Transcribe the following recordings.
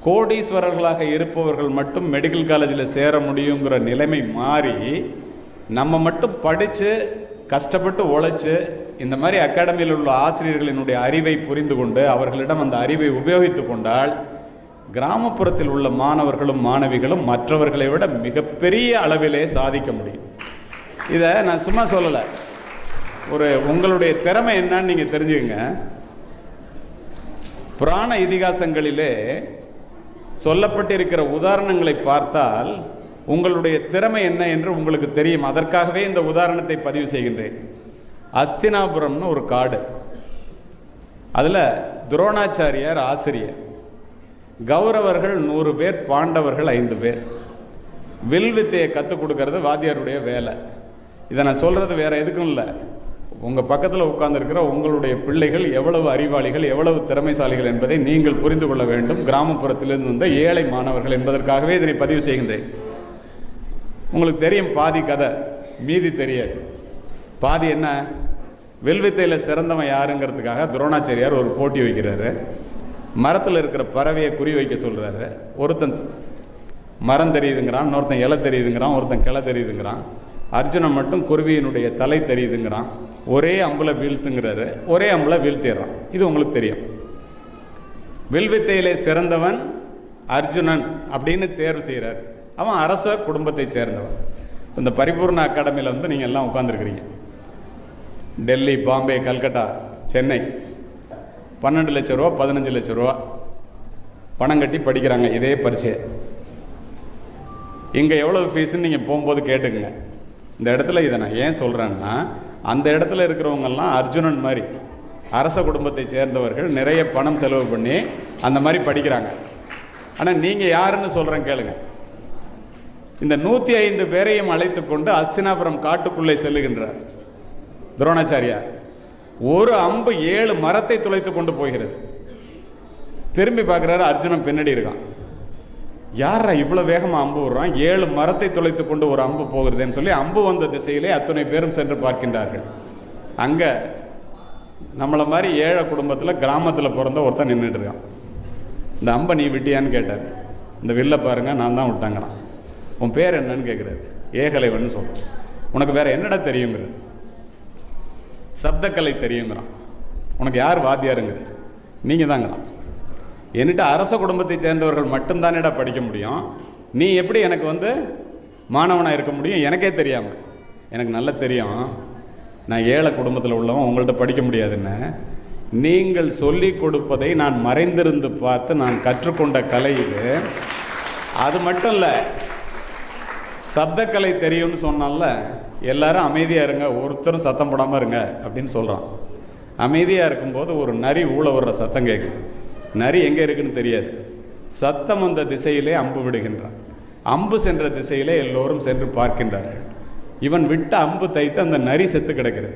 கோடீஸ்வரர்களாக இருப்பவர்கள் மட்டும் மெடிக்கல் காலேஜில் சேர முடியுங்கிற நிலைமை மாறி நம்ம மட்டும் படித்து கஷ்டப்பட்டு உழைச்சி இந்த மாதிரி அகாடமியில் உள்ள ஆசிரியர்களினுடைய அறிவை புரிந்து கொண்டு அவர்களிடம் அந்த அறிவை உபயோகித்து கொண்டால் கிராமப்புறத்தில் உள்ள மாணவர்களும் மாணவிகளும் மற்றவர்களை விட மிகப்பெரிய அளவிலே சாதிக்க முடியும். இதை நான் சும்மா சொல்லலை, உங்களுடைய திறமை என்னன்னு நீங்கள் தெரிஞ்சுக்கங்க. புராண இதிகாசங்களிலே சொல்லப்பட்டிருக்கிற உதாரணங்களை பார்த்தால் உங்களுடைய திறமை என்ன என்று உங்களுக்கு தெரியும். அதற்காகவே இந்த உதாரணத்தை பதிவு செய்கின்றேன். அஸ்தினாபுரம்னு ஒரு காடு, அதில் துரோணாச்சாரியார் ஆசிரியர், கௌரவர்கள் 100 பேர், பாண்டவர்கள் 5 பேர். வில் வித்தையை கற்றுக் கொடுக்கறது வாத்தியாருடைய வேலை. இதை நான் சொல்கிறது வேறு எதுக்கும் இல்லை, உங்கள் பக்கத்தில் உட்கார்ந்துருக்கிற உங்களுடைய பிள்ளைகள் எவ்வளவு அறிவாளிகள், எவ்வளவு திறமைசாலிகள் என்பதை நீங்கள் புரிந்து கொள்ள வேண்டும். கிராமப்புறத்திலிருந்து வந்த ஏழை மாணவர்கள் என்பதற்காகவே இதனை பதிவு செய்கின்றேன். உங்களுக்கு தெரியும் பாதி கதை, மீதி தெரியாது. பாதி என்ன, வில்வித்தையில் சிறந்தவன் யாருங்கிறதுக்காக துரோணாச்சாரியார் ஒரு போட்டி வைக்கிறாரு. மரத்தில் இருக்கிற பறவையை குறி வைக்க சொல்கிறாரு. ஒருத்தன் மரம் தெரியுதுங்கிறான், இன்னொருத்தன் இலை தெரியுதுங்கிறான், ஒருத்தன் கிளை தெரியுதுங்கிறான். அர்ஜுனன் மட்டும் குருவியினுடைய தலை தெரியுதுங்கிறான். ஒரே அம்புல வீழ்த்துங்கிறாரு, ஒரே அம்புல வீழ்த்திடுறான். இது உங்களுக்கு தெரியும். வில்வித்தையிலே சிறந்தவன் அர்ஜுனன் அப்படின்னு தேர்வு செய்கிறார். அவன் அரச குடும்பத்தை சேர்ந்தவன். இந்த பரிபூர்ண அகாடமியில் வந்து நீங்கள் எல்லாம் உட்காந்துருக்கிறீங்க. டெல்லி, பாம்பே, கல்கட்டா, சென்னை 12 லட்ச ரூபா 15 லட்ச ரூபா பணம் கட்டி படிக்கிறாங்க இதே பரீட்சையை. இங்கே எவ்வளவு ஃபீஸுன்னு நீங்கள் போகும்போது கேட்டுக்குங்க. இந்த இடத்துல இதை நான் ஏன் சொல்கிறேன்னா, அந்த இடத்துல இருக்கிறவங்கெல்லாம் அர்ஜுனன் மாதிரி அரச குடும்பத்தை சேர்ந்தவர்கள், நிறைய பணம் செலவு பண்ணி அந்த மாதிரி படிக்கிறாங்க. ஆனால் நீங்கள் யாருன்னு சொல்கிறேன் கேளுங்க. இந்த 105 பேரையும் அழைத்து கொண்டு அஸ்தினாபுரம் காட்டுக்குள்ளே செல்லுகின்றார் துரோணாச்சாரியார். ஒரு அம்பு 7 மரத்தை துளைத்து கொண்டு போகிறது. திரும்பி பார்க்குறாரு, அர்ஜுனன் பின்னாடி இருக்கான். யாரா இவ்வளோ வேகமாக அம்பு விடுறான், 7 மரத்தை துளைத்து கொண்டு ஒரு அம்பு போகிறதுன்னு சொல்லி அம்பு வந்த திசையிலே அத்தனை பேரும் சென்று பார்க்கின்றார்கள். அங்கே நம்மளை மாதிரி ஏழை குடும்பத்தில் கிராமத்தில் பிறந்த ஒருத்தன் நின்றுட்டு இருக்கான். இந்த அம்பை நீ விட்டியான்னு கேட்டார். இந்த வில்லை பாருங்க, நான் தான் விட்டாங்கிறான். உன் பேர் என்னன்னு கேட்குறாரு. ஏகலைவன் சொல்கிறான். உனக்கு வேற என்னடா தெரியுங்கிறார். சப்தக்கலை தெரியுங்கிறான். உனக்கு யார் வாத்தியாருங்கிற? நீங்கள் தாங்கிறான். என்கிட்ட அரச குடும்பத்தை சேர்ந்தவர்கள் மட்டும்தானேடா படிக்க முடியும், நீ எப்படி எனக்கு வந்து மாணவனாக இருக்க முடியும்? எனக்கே தெரியாமல். எனக்கு நல்லா தெரியும், நான் ஏழை குடும்பத்தில் உள்ளவன், உங்கள்கிட்ட படிக்க முடியாதுன்னு. நீங்கள் சொல்லி கொடுப்பதை நான் மறைந்திருந்து பார்த்து நான் கற்றுக்கொண்ட கலை இது. அது மட்டும் இல்லை, சப்தக்கலை தெரியும்னு சொன்னால எல்லாரும் அமைதியாக இருங்க, ஒருத்தரும் சத்தம் போடாமல் இருங்க அப்படின்னு சொல்கிறான். அமைதியாக இருக்கும்போது ஒரு நரி ஊழ வர்ற சத்தம் கேட்குது. நரி எங்கே இருக்குன்னு தெரியாது. சத்தம் அந்த திசையிலே அம்பு விடுகின்றான். அம்பு சென்ற திசையிலே எல்லோரும் சென்று பார்க்கின்றார்கள். இவன் விட்ட அம்பு தைத்து அந்த நரி செத்து கிடக்கிறது.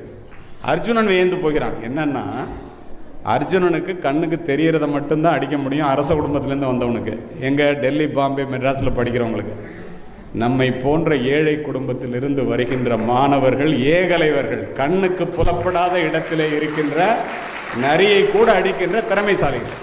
அர்ஜுனன் வியந்து போகிறான். என்னன்னா, அர்ஜுனனுக்கு கண்ணுக்கு தெரியறத மட்டும்தான் அடிக்க முடியும் அரச குடும்பத்திலேருந்து வந்தவனுக்கு. எங்கே டெல்லி, பாம்பே, மெட்ராஸில் படிக்கிறவங்களுக்கு. நம்மை போன்ற ஏழை குடும்பத்திலிருந்து வருகின்ற மாணவர்கள் ஏகலைவர்கள், கண்ணுக்கு புலப்படாத இடத்திலே இருக்கின்ற நரியை கூட அடிக்கின்ற திறமைசாலிகள்.